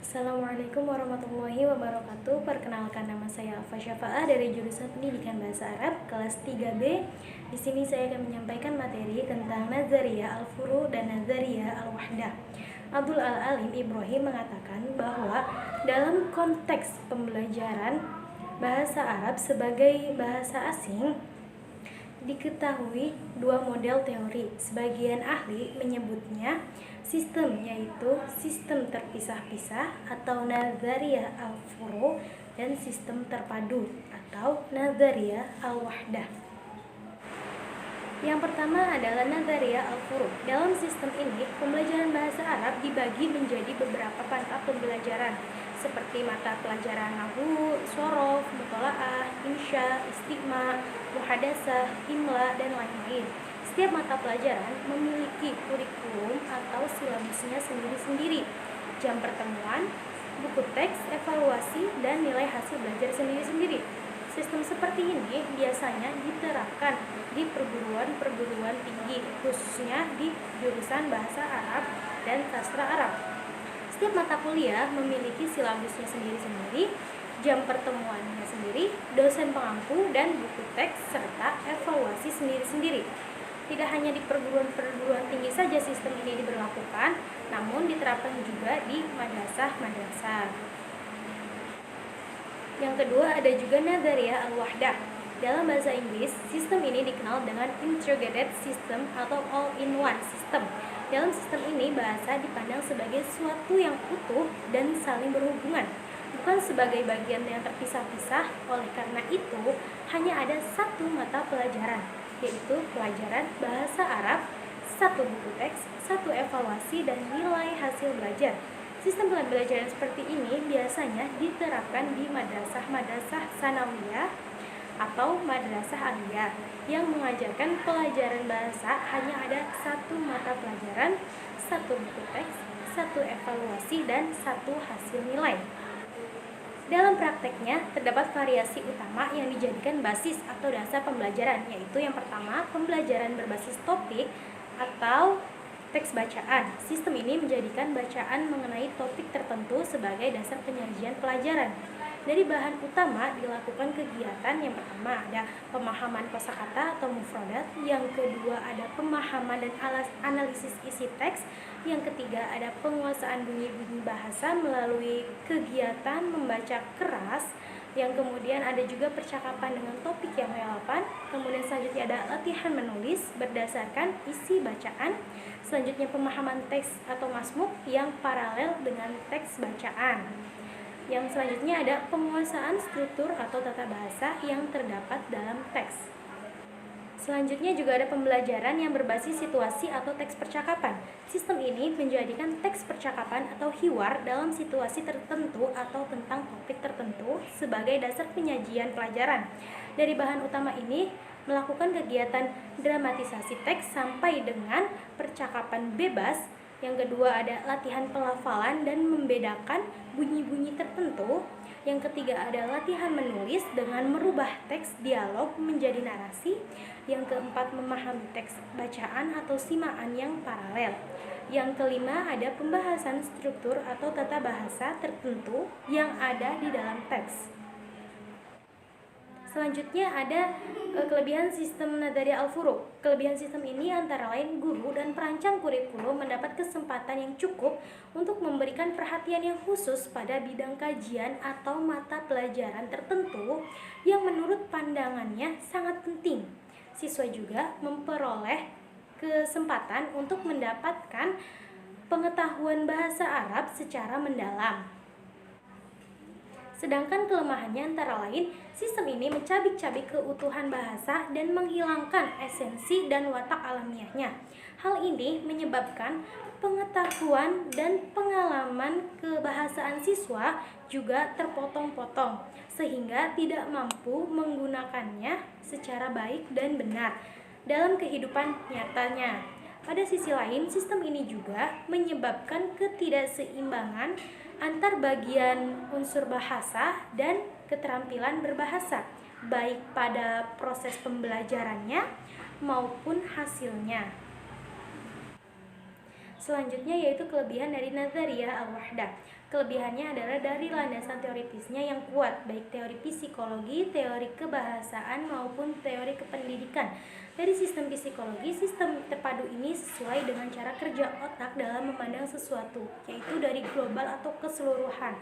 Assalamualaikum warahmatullahi wabarakatuh. Perkenalkan, nama saya Alfa Syafa'ah dari jurusan Pendidikan Bahasa Arab kelas 3B. Di sini saya akan menyampaikan materi tentang Nazariyah Al-Furu dan Nazariyah Al-Wahdah. Abdul Al-Alim Ibrahim mengatakan bahwa dalam konteks pembelajaran bahasa Arab sebagai bahasa asing diketahui dua model teori. Sebagian ahli menyebutnya sistem, yaitu sistem terpisah-pisah atau Nazariyah Al-Furu, dan sistem terpadu atau Nazariyah Al-Wahdah. Yang pertama adalah Nazariyah Al-Furu. Dalam sistem ini, pembelajaran bahasa Arab dibagi menjadi beberapa mata pembelajaran seperti mata pelajaran nahwu, shorof, mutola'ah, insya, istiqma, muhadasah, imla, dan lain-lain. Setiap mata pelajaran memiliki kurikulum atau silabusnya sendiri-sendiri, jam pertemuan, buku teks, evaluasi, dan nilai hasil belajar sendiri-sendiri. Sistem seperti ini biasanya diterapkan di perguruan-perguruan tinggi, khususnya di jurusan bahasa Arab dan sastra Arab. Setiap mata kuliah memiliki silabusnya sendiri-sendiri, jam pertemuannya sendiri, dosen pengampu, dan buku teks, serta evaluasi sendiri-sendiri. Tidak hanya di perguruan-perguruan tinggi saja sistem ini diberlakukan, namun diterapkan juga di madrasah-madrasah. Yang kedua ada juga Nazariyah Al-Wahdah. Dalam bahasa Inggris, sistem ini dikenal dengan integrated system atau all-in-one system. Dalam sistem ini, bahasa dipandang sebagai sesuatu yang utuh dan saling berhubungan, bukan sebagai bagian yang terpisah-pisah. Oleh karena itu, hanya ada satu mata pelajaran, yaitu pelajaran bahasa Arab, satu buku teks, satu evaluasi, dan nilai hasil belajar. Sistem pembelajaran seperti ini biasanya diterapkan di madrasah-madrasah sanawiyah atau madrasah aliyah yang mengajarkan pelajaran bahasa hanya ada satu mata pelajaran, satu buku teks, satu evaluasi, dan satu hasil nilai. Dalam prakteknya, terdapat variasi utama yang dijadikan basis atau dasar pembelajaran, yaitu yang pertama, pembelajaran berbasis topik atau teks bacaan. Sistem ini menjadikan bacaan mengenai topik tertentu sebagai dasar penyajian pelajaran. Dari bahan utama dilakukan kegiatan. Yang pertama ada pemahaman kosakata atau mufradat, yang kedua ada pemahaman dan analisis isi teks, yang ketiga ada penguasaan bunyi-bunyi bahasa melalui kegiatan membaca keras, yang kemudian ada juga percakapan dengan topik yang relevan, kemudian selanjutnya ada latihan menulis berdasarkan isi bacaan, selanjutnya pemahaman teks atau masmuk yang paralel dengan teks bacaan. Yang selanjutnya ada penguasaan struktur atau tata bahasa yang terdapat dalam teks. Selanjutnya juga ada pembelajaran yang berbasis situasi atau teks percakapan. Sistem ini menjadikan teks percakapan atau hiwar dalam situasi tertentu atau tentang topik tertentu sebagai dasar penyajian pelajaran. Dari bahan utama ini melakukan kegiatan dramatisasi teks sampai dengan percakapan bebas. Yang kedua ada latihan pelafalan dan membedakan bunyi-bunyi tertentu. Yang ketiga ada latihan menulis dengan merubah teks dialog menjadi narasi. Yang keempat memahami teks bacaan atau simaan yang paralel. Yang kelima ada pembahasan struktur atau tata bahasa tertentu yang ada di dalam teks. Selanjutnya ada kelebihan sistem Nazariyah Al-Furu. Kelebihan sistem ini antara lain guru dan perancang kurikulum mendapat kesempatan yang cukup untuk memberikan perhatian yang khusus pada bidang kajian atau mata pelajaran tertentu yang menurut pandangannya sangat penting. Siswa juga memperoleh kesempatan untuk mendapatkan pengetahuan bahasa Arab secara mendalam. Sedangkan kelemahannya antara lain, sistem ini mencabik-cabik keutuhan bahasa dan menghilangkan esensi dan watak alamiahnya. Hal ini menyebabkan pengetahuan dan pengalaman kebahasaan siswa juga terpotong-potong, sehingga tidak mampu menggunakannya secara baik dan benar dalam kehidupan nyatanya. Pada sisi lain, sistem ini juga menyebabkan ketidakseimbangan antar bagian unsur bahasa dan keterampilan berbahasa, baik pada proses pembelajarannya maupun hasilnya. Selanjutnya yaitu kelebihan dari nazariyah al-wahdah. Kelebihannya adalah dari landasan teoritisnya yang kuat, baik teori psikologi, teori kebahasaan maupun teori kependidikan. Dari sistem psikologi, sistem terpadu ini sesuai dengan cara kerja otak dalam memandang sesuatu, yaitu dari global atau keseluruhan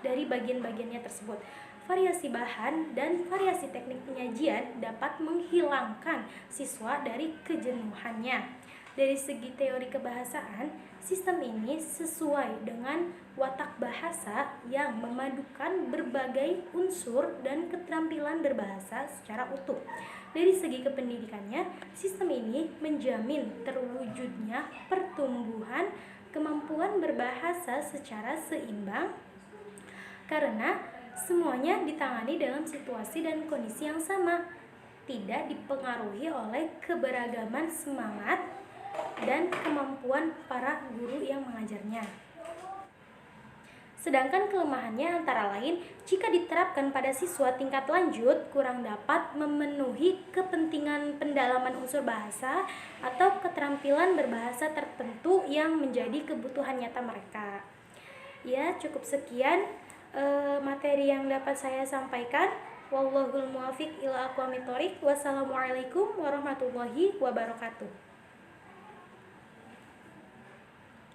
dari bagian-bagiannya tersebut. Variasi bahan dan variasi teknik penyajian dapat menghilangkan siswa dari kejenuhannya. Dari segi teori kebahasaan, sistem ini sesuai dengan watak bahasa yang memadukan berbagai unsur dan keterampilan berbahasa secara utuh. Dari segi kependidikannya, sistem ini menjamin terwujudnya pertumbuhan kemampuan berbahasa secara seimbang karena semuanya ditangani dalam situasi dan kondisi yang sama, tidak dipengaruhi oleh keberagaman semangat dan kemampuan para guru yang mengajarnya. Sedangkan kelemahannya antara lain jika diterapkan pada siswa tingkat lanjut kurang dapat memenuhi kepentingan pendalaman unsur bahasa atau keterampilan berbahasa tertentu yang menjadi kebutuhan nyata mereka. Ya, cukup sekian materi yang dapat saya sampaikan. Wallahul muwaffiq ila aqwamit thoriq. Wassalamualaikum warahmatullahi wabarakatuh.